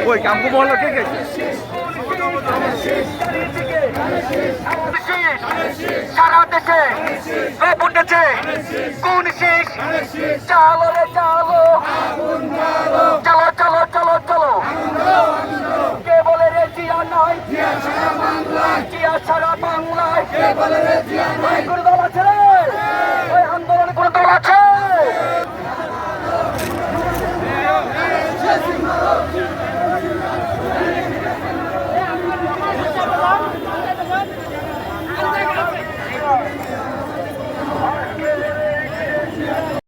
ওই কামকু মহল্লা কে কে সারা দেশে উঠেছে কোন শেষ চালো রে চালো চলো চলো চলো চলো কে বলে রে জিয়া নাই জিয়া সারা বাংলায় কোন দল আছে রে ওই আন্দোলনে কোন দল আছে